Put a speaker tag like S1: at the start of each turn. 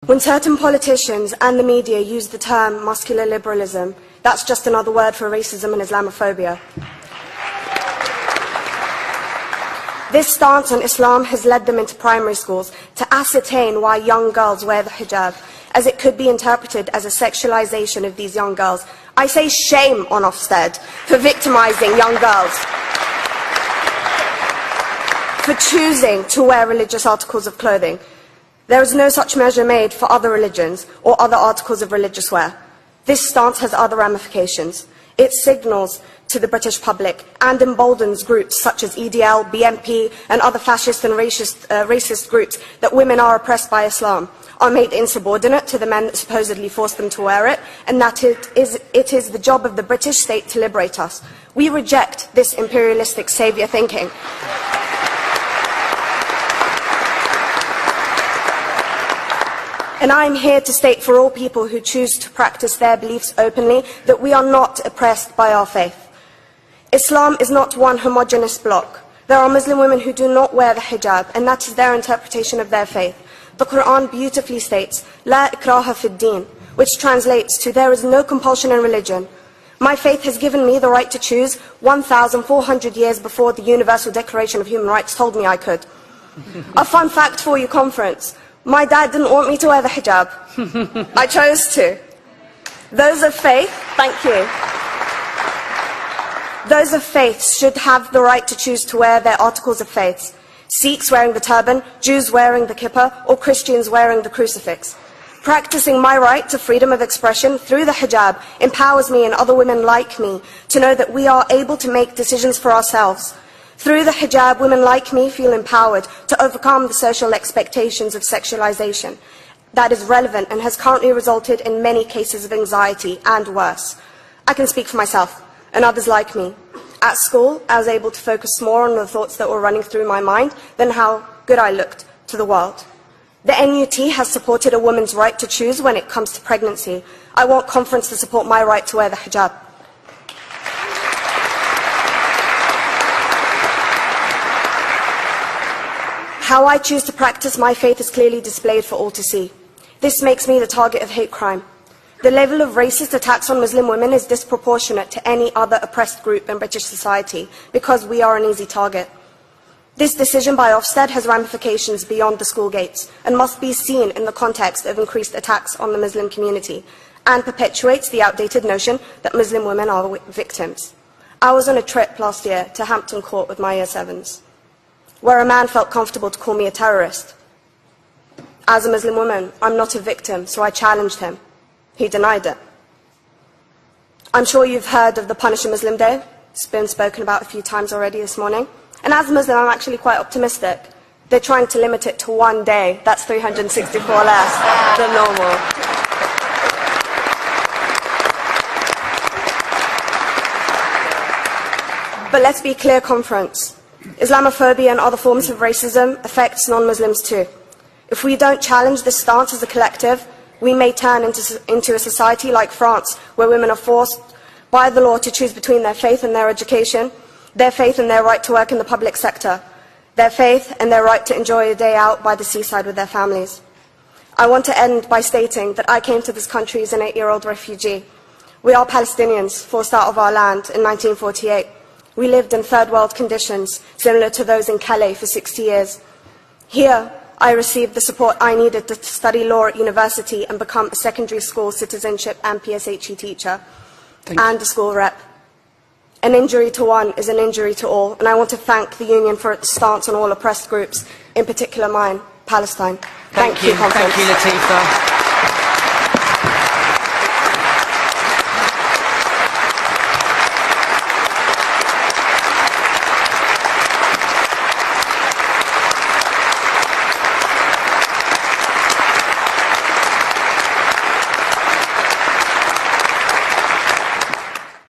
S1: When certain politicians and the media use the term muscular liberalism, that's just another word for racism and Islamophobia. This stance on Islam has led them into primary schools to ascertain why young girls wear the hijab, as it could be interpreted as a sexualization of these young girls. I say shame on Ofsted for victimizing young girls, for choosing to wear religious articles of clothing. There is no such measure made for other religions or other articles of religious wear. This stance has other ramifications. It signals to the British public and emboldens groups such as EDL, BNP and other fascist and racist groups that women are oppressed by Islam, are made insubordinate to the men that supposedly force them to wear it, and that it is the job of the British state to liberate us. We reject this imperialistic saviour thinking. And I am here to state for all people who choose to practice their beliefs openly that we are not oppressed by our faith. Islam is not one homogeneous block. There are Muslim women who do not wear the hijab, and that is their interpretation of their faith. The Quran beautifully states, La ikraha fid din, which translates to there is no compulsion in religion. My faith has given me the right to choose 1,400 years before the Universal Declaration of Human Rights told me I could. A fun fact for you, conference. My dad didn't want me to wear the hijab. I chose to. Those of faith, thank you. Those of faith should have the right to choose to wear their articles of faith. Sikhs wearing the turban, Jews wearing the kippah, or Christians wearing the crucifix. Practicing my right to freedom of expression through the hijab empowers me and other women like me to know that we are able to make decisions for ourselves. Through the hijab, women like me feel empowered to overcome the social expectations of sexualization that is relevant and has currently resulted in many cases of anxiety and worse. I can speak for myself and others like me. At school, I was able to focus more on the thoughts that were running through my mind than how good I looked to the world. The NUT has supported a woman's right to choose when it comes to pregnancy. I want conference to support my right to wear the hijab. How I choose to practice my faith is clearly displayed for all to see. This makes me the target of hate crime. The level of racist attacks on Muslim women is disproportionate to any other oppressed group in British society because we are an easy target. This decision by Ofsted has ramifications beyond the school gates and must be seen in the context of increased attacks on the Muslim community and perpetuates the outdated notion that Muslim women are victims. I was on a trip last year to Hampton Court with my Year 7s, where a man felt comfortable to call me a terrorist. As a Muslim woman, I'm not a victim, so I challenged him. He denied it. I'm sure you've heard of the Punish a Muslim Day. It's been spoken about a few times already this morning. And as a Muslim, I'm actually quite optimistic. They're trying to limit it to one day. That's 364 less than normal. But let's be clear, conference. Islamophobia and other forms of racism affects non-Muslims too. If we don't challenge this stance as a collective, we may turn into a society like France, where women are forced by the law to choose between their faith and their education, their faith and their right to work in the public sector, their faith and their right to enjoy a day out by the seaside with their families. I want to end by stating that I came to this country as an 8-year-old refugee. We are Palestinians, forced out of our land in 1948. We lived in third world conditions, similar to those in Calais for 60 years. Here, I received the support I needed to study law at university and become a secondary school citizenship and PSHE teacher, and a school rep. An injury to one is an injury to all, and I want to thank the Union for its stance on all oppressed groups, in particular mine, Palestine.
S2: Thank you, Latifah.